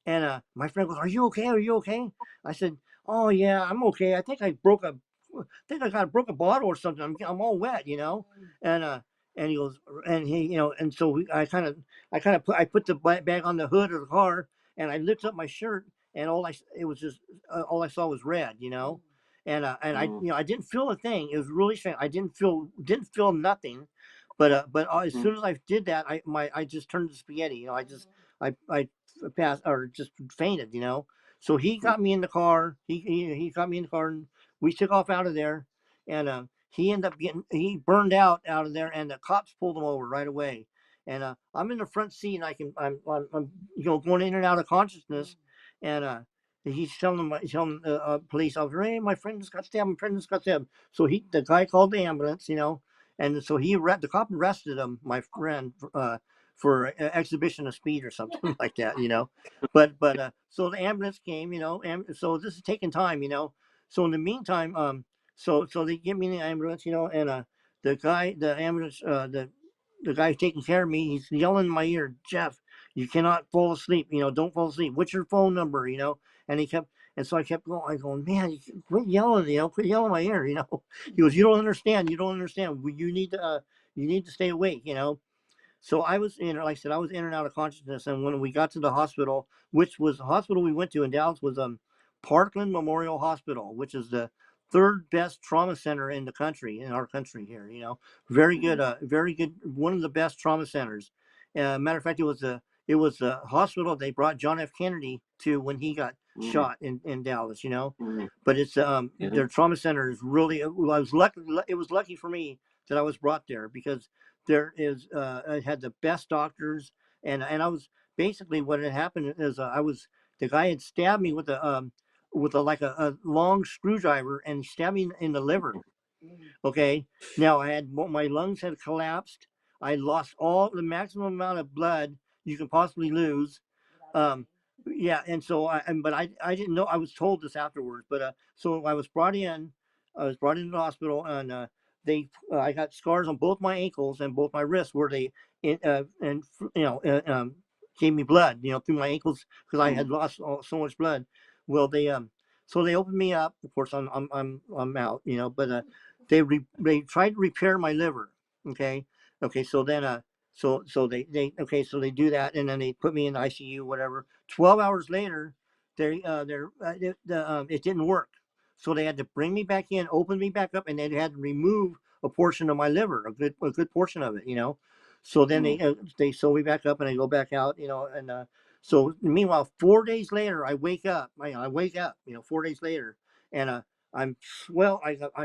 and my friend goes, "Are you okay? Are you okay?" I said, "Oh yeah, I'm okay. I think I broke a bottle or something. I'm all wet, And and he goes, and he, and so I put the bag on the hood of the car, and I lifted up my shirt, and it was just all I saw was red, and I, Hmm. I didn't feel a thing. It was really strange. I didn't feel nothing, but as Hmm. soon as I did that, I just turned to spaghetti. I passed or just fainted, So he got me in the car. He got me in the car, and we took off out of there. And he ended up he burned out of there, and the cops pulled him over right away. And I'm in the front seat, and I'm going in and out of consciousness, and he's telling police officer, hey, my friend just got stabbed. My friend just got stabbed. So the guy called the ambulance, and so the cop arrested him, my friend, for exhibition of speed or something like that, But so the ambulance came, and so this is taking time, So in the meantime, so they get me in the ambulance, and the ambulance, the guy taking care of me, he's yelling in my ear, Jeff, you cannot fall asleep, don't fall asleep. What's your phone number, And and so I kept going. I go, man, quit yelling, quit yelling in my ear, He goes, you don't understand. You don't understand. You need to stay awake, So I was like I said, I was in and out of consciousness. And when we got to the hospital, which was the hospital we went to in Dallas, was Parkland Memorial Hospital, which is the third best trauma center in the country, in our country here. Very good, one of the best trauma centers. Matter of fact, it was a hospital they brought John F. Kennedy to when he got shot in Dallas. But it's their trauma center is really. I was lucky. It was lucky for me that I was brought there because I had the best doctors, and I was basically what had happened is the guy had stabbed me with a long screwdriver and stabbed me in the liver. Okay, now my lungs had collapsed. I lost all the maximum amount of blood you can possibly lose. Um, yeah, and so but I didn't know. I was told this afterwards, but so I was brought in. I was brought into the hospital, and I got scars on both my ankles and both my wrists where they and gave me blood, through my ankles because I had lost so much blood. Well, so they opened me up. Of course, I'm out, but they tried to repair my liver. Okay, so then so they do that, and then they put me in the ICU, whatever. 12 hours later, it didn't work, so they had to bring me back in, open me back up, and they had to remove a portion of my liver, a good portion of it, So then they sew me back up, and I go back out, and so meanwhile, 4 days later, I wake up. I wake up, 4 days later, and I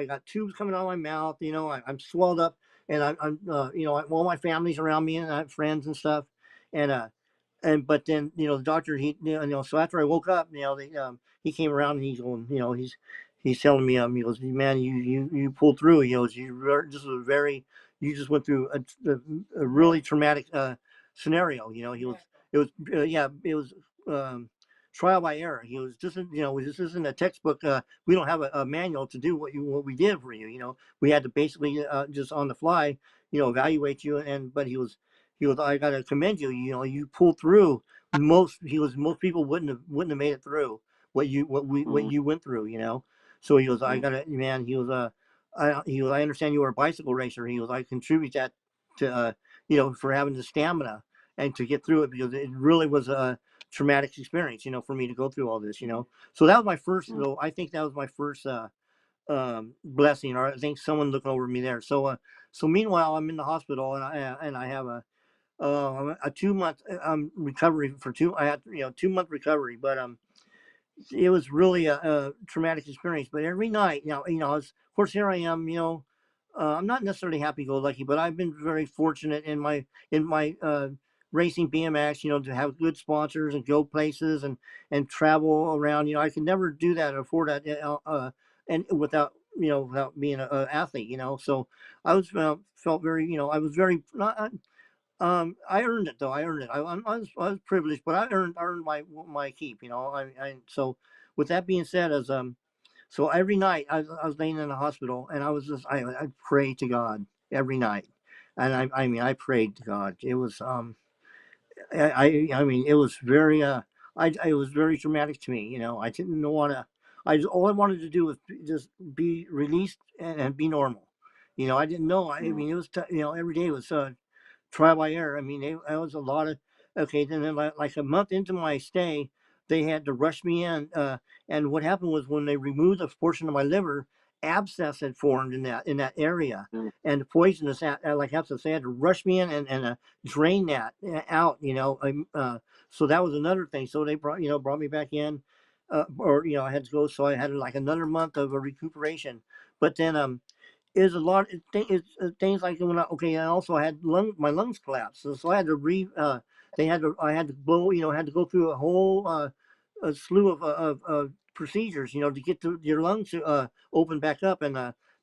got tubes coming out of my mouth, I'm swelled up, and I'm all my family's around me, and I have friends and stuff, and but then the doctor so after I woke up, he came around and he's going, he's telling me, he goes, man, you pulled through. He goes, you just went through a really traumatic scenario. It was trial by error. He was just, this isn't a textbook. We don't have a manual to do what we did for you. We had to basically just on the fly, evaluate you. But he was, I got to commend you. You pulled through. Most people wouldn't have made it through what you went through. So he goes, I got to, man. He was I understand you were a bicycle racer. He goes, I contribute that to for having the stamina and to get through it because it really was a traumatic experience, for me to go through all this, So that was my first. I think that was my first blessing, or I think someone looked over me there. So meanwhile, I'm in the hospital and I have a 2 month recovery for two. I had 2 month recovery, but it was really a traumatic experience. But every night, of course, here I am. I'm not necessarily happy-go-lucky, but I've been very fortunate in my racing BMX. To have good sponsors and go places and travel around. I could never do that, afford that, and without being an athlete. So I was felt very. I was very not. I earned it though. I earned it. I was privileged, but I earned my keep. So with that being said, so every night I was laying in the hospital, and I prayed to God every night, and I prayed to God. It was I mean it was very it was very traumatic to me. I didn't want to. All I wanted to do was just be released and be normal. I didn't know. I mean it was every day was trial by error. I mean, it was a lot of okay. Then like a month into my stay, they had to rush me in. And what happened was when they removed a portion of my liver, abscess had formed in that area, and the poisonous like abscess. They had to rush me in and drain that out. So that was another thing. So they brought me back in, or I had to go. So I had like another month of a recuperation. But then is a lot of things like when I also had my lungs collapsed, so I had to I had to blow, had to go through a whole a slew of procedures, to get your lungs open back up. And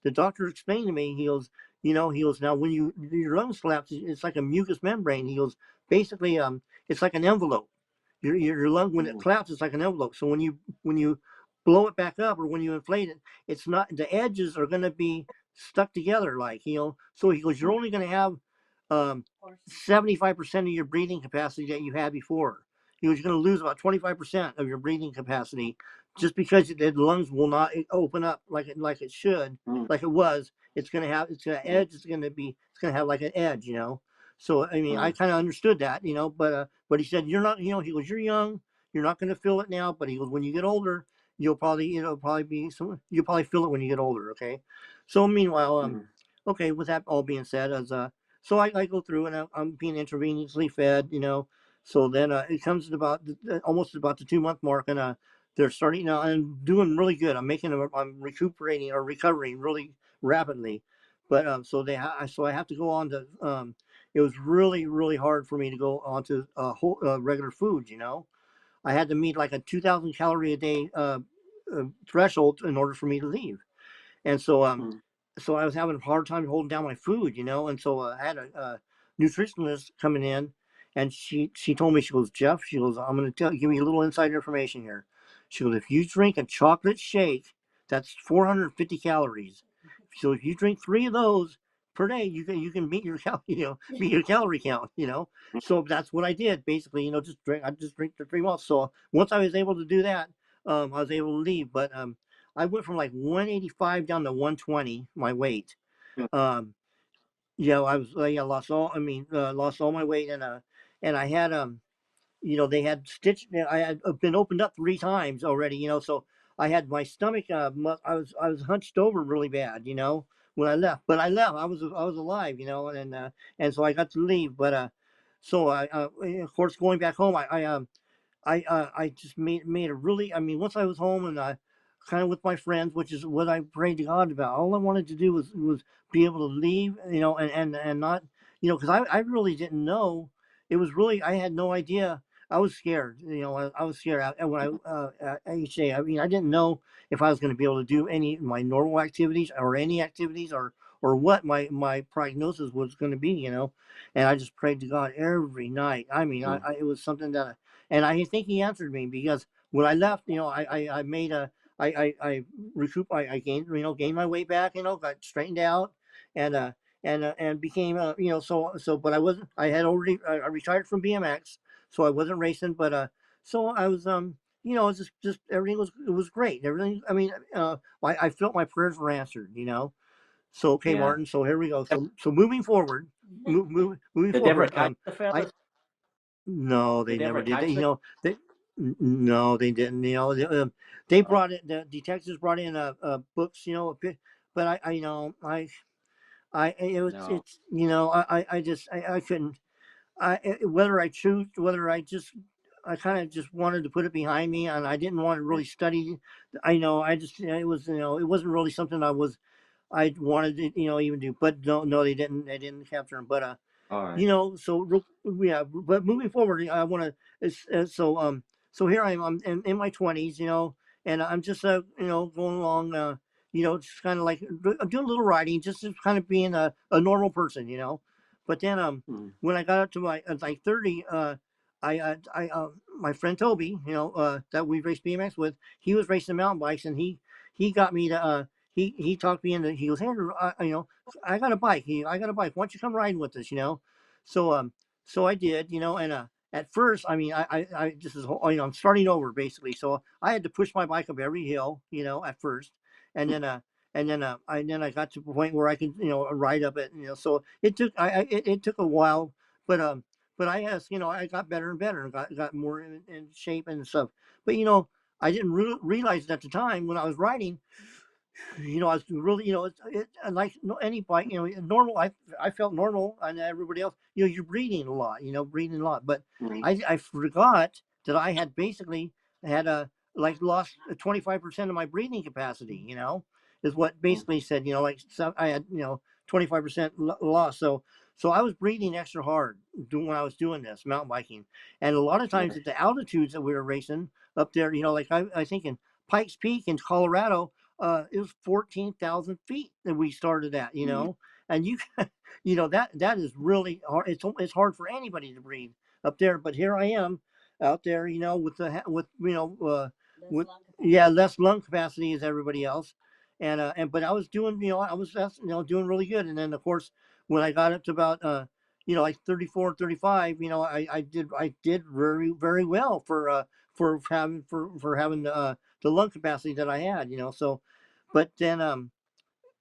the doctor explained to me, he goes, now when your lungs collapse, it's like a mucous membrane. He goes, basically, it's like an envelope. Your lung, when it collapses, it's like an envelope. So when you blow it back up, or when you inflate it, it's not, the edges are going to be stuck together, like, so he goes, you're only going to have 75% of your breathing capacity that you had before. He was going to lose about 25% of your breathing capacity, just because the lungs will not open up like it should, like it was. It's going to have, it's going to edge. It's going to have like an edge. So I mean, I kind of understood that, but he said, you're not, he goes, you're young, you're not going to feel it now, but he goes, when you get older, you'll probably, you'll probably feel it when you get older. Okay. So meanwhile, okay, with that all being said, so I go through, and I'm being intravenously fed, so then it comes to almost about the 2 month mark, and they're starting now. I'm doing really good. I'm recuperating or recovering really rapidly, but so I have to go on to it was really, really hard for me to go on to whole regular foods. I had to meet like a 2,000 calorie a day threshold in order for me to leave. And so I was having a hard time holding down my food, and so I had a nutritionist coming in, and she told me, she goes, Jeff, she goes, I'm going to give you a little inside information here. She goes, if you drink a chocolate shake, that's 450 calories. So if you drink 3 of those per day, you can meet your meet your calorie count. So that's what I did basically. I just drink the 3 months. So once I was able to do that, I was able to leave. But I went from like 185 down to 120, my weight. Um, I lost all my weight, and I had, they had stitched, I had been opened up 3 times already, so I had my stomach, I was hunched over really bad, when I left, but I left, I was alive, and so I got to leave, but, so of course, going back home, I just made a really, I mean, once I was home, and kind of with my friends, which is what I prayed to God about. All I wanted to do was be able to leave, and not, because I really didn't know. It was really, I had no idea. I was scared, I was scared when each day. I mean, I didn't know if I was going to be able to do any of my normal activities, or any activities, or what my prognosis was going to be, and I just prayed to God every night. I mean, it was something that, and I think He answered me, because when I left, I made I gained my weight back, got straightened out, and and became, but I had already, I retired from BMX, so I wasn't racing, but so I was, just everything was great. Everything, I mean, I felt my prayers were answered. So okay, Yeah. Martin. So here we go. So moving forward, moving Did they ever forward. catch the I fella? No, they Did they never ever did. catch the? No, they didn't. They brought it. The detectives brought in books. But it was, No. it's, I just, I couldn't. Whether I choose, whether I just, I kind of just wanted to put it behind me, and I didn't want to really study. I just, it was, it wasn't really something I wanted to, even do. But no, they didn't. They didn't capture him. But All right. yeah, but moving forward, I want to, so here I am, I'm in my 20s, and I'm just, going along, just kind of like, I'm doing a little writing, just to kind of being a normal person, but then, Mm. when I got up to like 30, my friend Toby, that we raced BMX with, he was racing mountain bikes, and he got me to, he talked me into, he goes, Andrew, I got a bike. I got a bike. Why don't you come riding with us? So so I did, and at first, I mean, I this is, I'm starting over basically. So I had to push my bike up every hill, at first, and then I got to the point where I could, ride up it, So it took, it took a while, but I guess, I got better and better, and got more in shape and stuff. But I didn't realize it at the time when I was riding. I was really, like any bike, normal. I felt normal, and everybody else, you're breathing a lot, breathing a lot. But Mm. I forgot that I had basically had like lost 25% of my breathing capacity. Is what Mm. basically said. Like, so I had 25% loss. So I was breathing extra hard when I was doing this mountain biking, and a lot of times Yeah. at the altitudes that we were racing, up there. Like I think in Pikes Peak in Colorado, it was 14,000 feet that we started at. And that is really hard. It's hard for anybody to breathe up there. But here I am out there, with with less lung capacity as everybody else. And but I was doing, I was doing really good. And then of course when I got up to about like 34, 35, I did very, very well for having the lung capacity that I had. So but then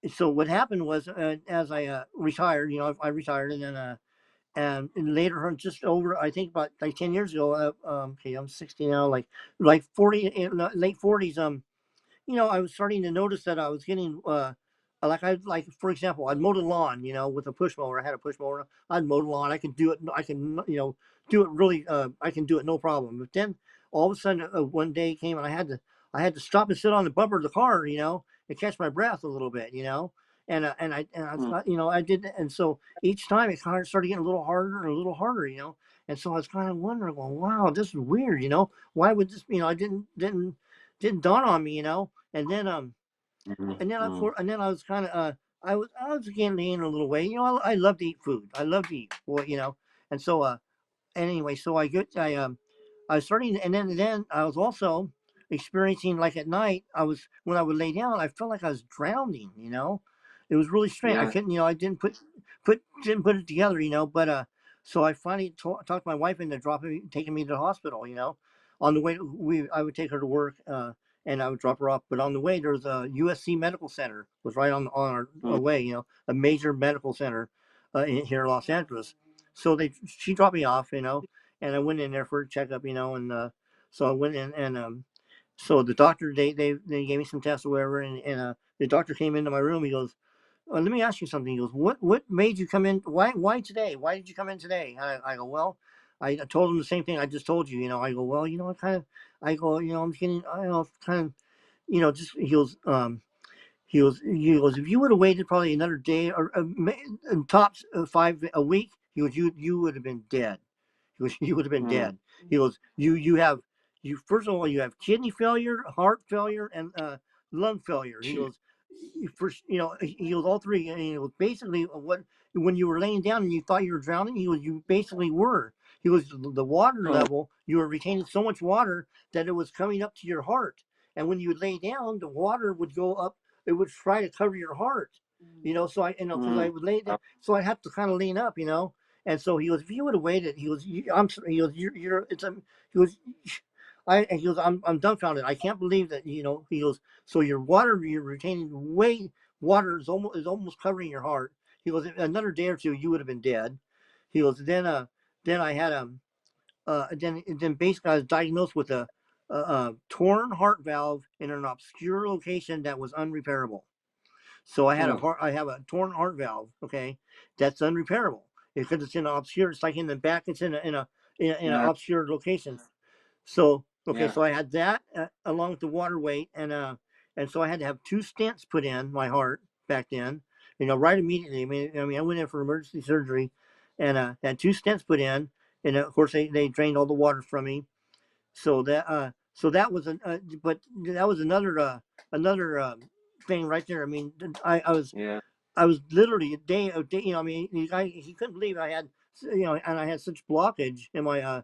so what happened was, as I retired, I retired, and then and later on, just over, I think about like 10 years ago, okay, I'm 60 now, like 40, late 40s, I was starting to notice that I was getting like for example, I'd mow the lawn, with a push mower. I had a push mower. I'd mow the lawn. I could do it. I can do it really. I can do it no problem. But then all of a sudden, one day came and I had to stop and sit on the bumper of the car, and catch my breath a little bit, and I Mm. thought, I did, and so each time it kind of started getting a little harder and a little harder, and so I was kind of wondering, well, wow, this is weird, why would this, I didn't dawn on me, and then Mhm. of Mm. course, and then I was kind of I was gaining a little weight. I love to eat food. I love to eat, boy, and so anyway, so I was starting, and then I was also experiencing, like, at night. When I would lay down, I felt like I was drowning. It was really strange. I Yeah. couldn't, I didn't put it together. But so I finally talked my wife into taking me to the hospital. On the way, I would take her to work. And I would drop her off. But on the way, there was a USC Medical Center. Was right on our Mm. way. A major medical center here in Los Angeles. So she dropped me off. And I went in there for a checkup. And so I went in, and so the doctor, they gave me some tests or whatever, and the doctor came into my room. He goes, let me ask you something. He goes, what made you come in? Why today? Why did you come in today? I go, well, I told him the same thing I just told you. I go, well, I'm getting, kind of, just, he goes, if you would have waited probably another day, or tops 5 a week, he goes, you would have been dead. He goes, you would have been Mm. dead. He goes, you first of all, you have kidney failure, heart failure, and lung failure. He Gee. goes, first, he goes, all three. And he goes, basically, when you were laying down and you thought you were drowning, he goes, you basically were. He goes, the water Oh. level, you were retaining so much water that it was coming up to your heart. And when you would lay down, the water would go up. It would try to cover your heart. So because I Mm. would lay down, so I had to kind of lean up. And so he goes, if you would have waited, he goes, he goes, he goes, he goes, I'm dumbfounded. I can't believe that, he goes, so you're retaining way, water is almost covering your heart. He goes, another day or two, you would have been dead. He goes, then I had, then basically I was diagnosed with a torn heart valve in an obscure location that was unrepairable. So Mm. I have a torn heart valve. Okay, that's unrepairable because it's in an obscure. It's like in the back. It's in an Yeah. obscure location. So okay, Yeah. so I had that along with the water weight, and so I had to have two stents put in my heart back then. Right immediately. I went in for emergency surgery, and had two stents put in, and of course they drained all the water from me. So that was but that was another thing right there. I was Yeah. I was literally a day. He couldn't believe I had, and I had such blockage in Yeah.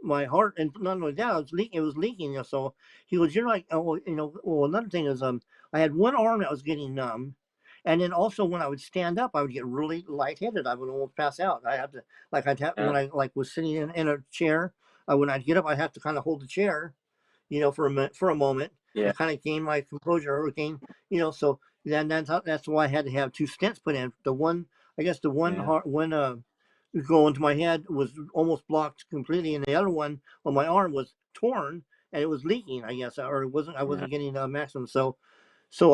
my heart, and not only that, it was leaking. So he goes, you're like, oh, well, another thing is, I had one arm that was getting numb, and then also when I would stand up, I would get really lightheaded. I would almost pass out. I had to, like, Yeah. when I was sitting in a chair, when I'd get up, I'd have to kind of hold the chair, for a moment, Yeah. and kind of gain my composure, everything, so then that's why I had to have two stents put in. I guess the one Yeah. heart, one going to my head was almost blocked completely, and the other one on my arm was torn and it was leaking, I guess, or I Yeah. wasn't getting maximum. So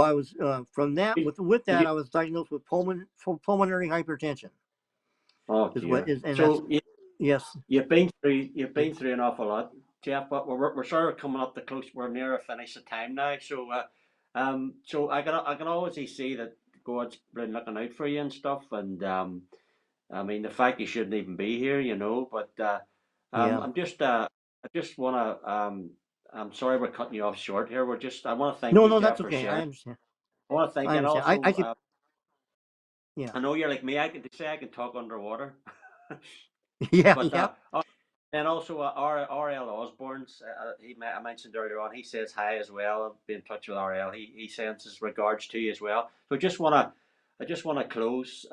I was, from that, with Did that, you? I was diagnosed with pulmonary hypertension, Oh is what dear. is, and that's, So yes. you've been through an awful lot, Jeff. But we're sort of coming up to close. We're near a finish of time now. So I can always see that God's been looking out for you and stuff. And I mean, the fact you shouldn't even be here, But Yeah. I just wanna I'm sorry we're cutting you off short here. I want to thank No, you, no, Jeff, that's for okay. I sharing. understand. I want to thank I you, and understand. also, I could, yeah, I know you're like me. I can say I can talk underwater, yeah, but yeah, and also RL Osborne's. I mentioned earlier on. He says hi as well. I'll be in touch with RL. He sends his regards to you as well. So I just wanna close.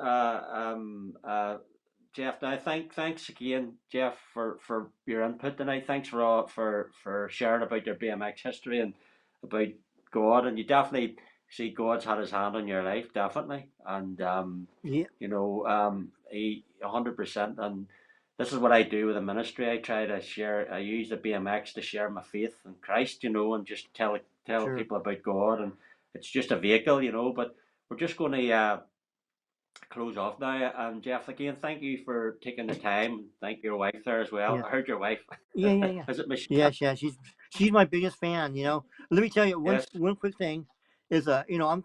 Jeff, now thanks again, Jeff, for your input tonight. Thanks for sharing about your BMX history and about God. And you definitely see God's had his hand on your life, definitely. And yeah, he 100%. And this is what I do with the ministry. I try to share. I use the BMX to share my faith in Christ, and just tell sure. people about God. And it's just a vehicle, But we're just going to close off now. And Jeff, again, thank you for taking the time. Thank your wife there as well. Yeah, I heard your wife. yeah, yeah, yeah. Is it Michelle? Yes, yeah. She's my biggest fan. Let me tell you Yes. one quick thing is I'm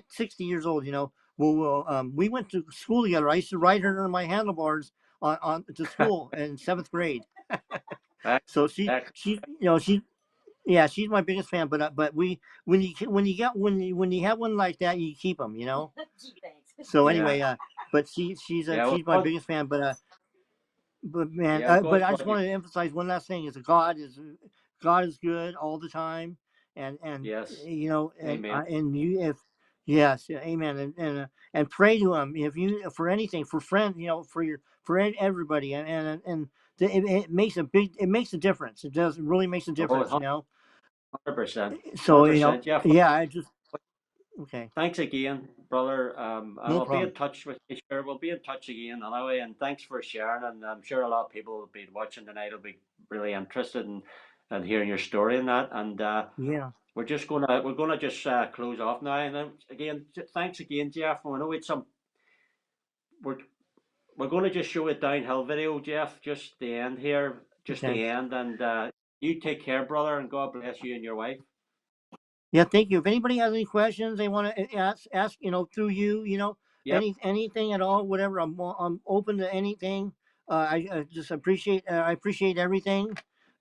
60 years old. We went to school together. I used to ride her on my handlebars on to school in 7th grade. So she yeah, she's my biggest fan. But when you have one like that, you keep them. So Yeah. anyway, but Yeah. Well, she's my biggest fan. But man, yeah. but God's I just brought you. wanted to emphasize one last thing: is that God is good all the time, and Yes. Amen. and you if yes, yeah, amen, and pray to Him if you for anything for friends, everybody, it makes a difference. It really makes a Oh, difference. 100%. So 100%. Jeff. yeah, I just okay, Thanks again, brother. And no I'll be in problem. touch with you. Sure, we'll be in touch again anyway. And thanks for sharing. And I'm sure a lot of people will be watching tonight. Will be really interested in hearing your story and that. And Yeah, we're gonna just close off now. And then again, thanks again, Jeff. I know it's we're we're gonna just show a downhill video, Jeff. Just the end here, just okay. the end. And you take care, brother, and God bless you and your wife. Yeah, thank you. If anybody has any questions they want to ask, through you, Yep, anything at all, whatever, I'm open to anything. I just I appreciate everything,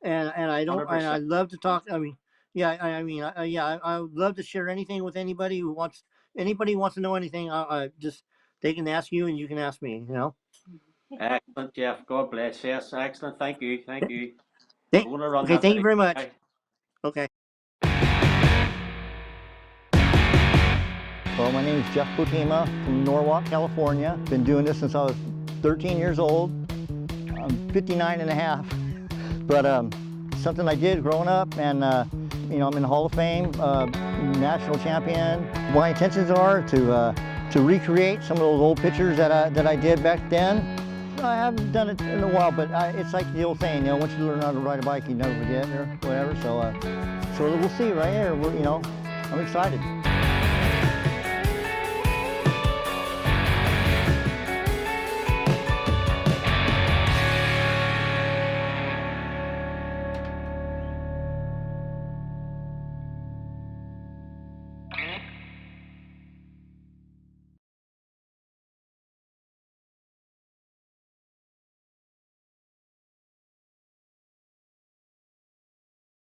and I 100%. love to talk. I mean, yeah, I would love to share anything with anybody who wants to know anything. Just they can ask you and you can ask me. Excellent, Jeff. God bless. Yes, excellent. Thank you. Thank Th- you. Thank, I'm gonna run okay, that thank you video. very much. Bye. Okay. Well, my name is Jeff Butima from Norwalk, California. Been doing this since I was 13 years old. I'm 59 and a half. But something I did growing up, and I'm in the Hall of Fame, national champion. My intentions are to recreate some of those old pictures that I did back then. I haven't done it in a while, but it's like the old saying, once you learn how to ride a bike, you never forget or whatever. So we'll see right here. I'm excited.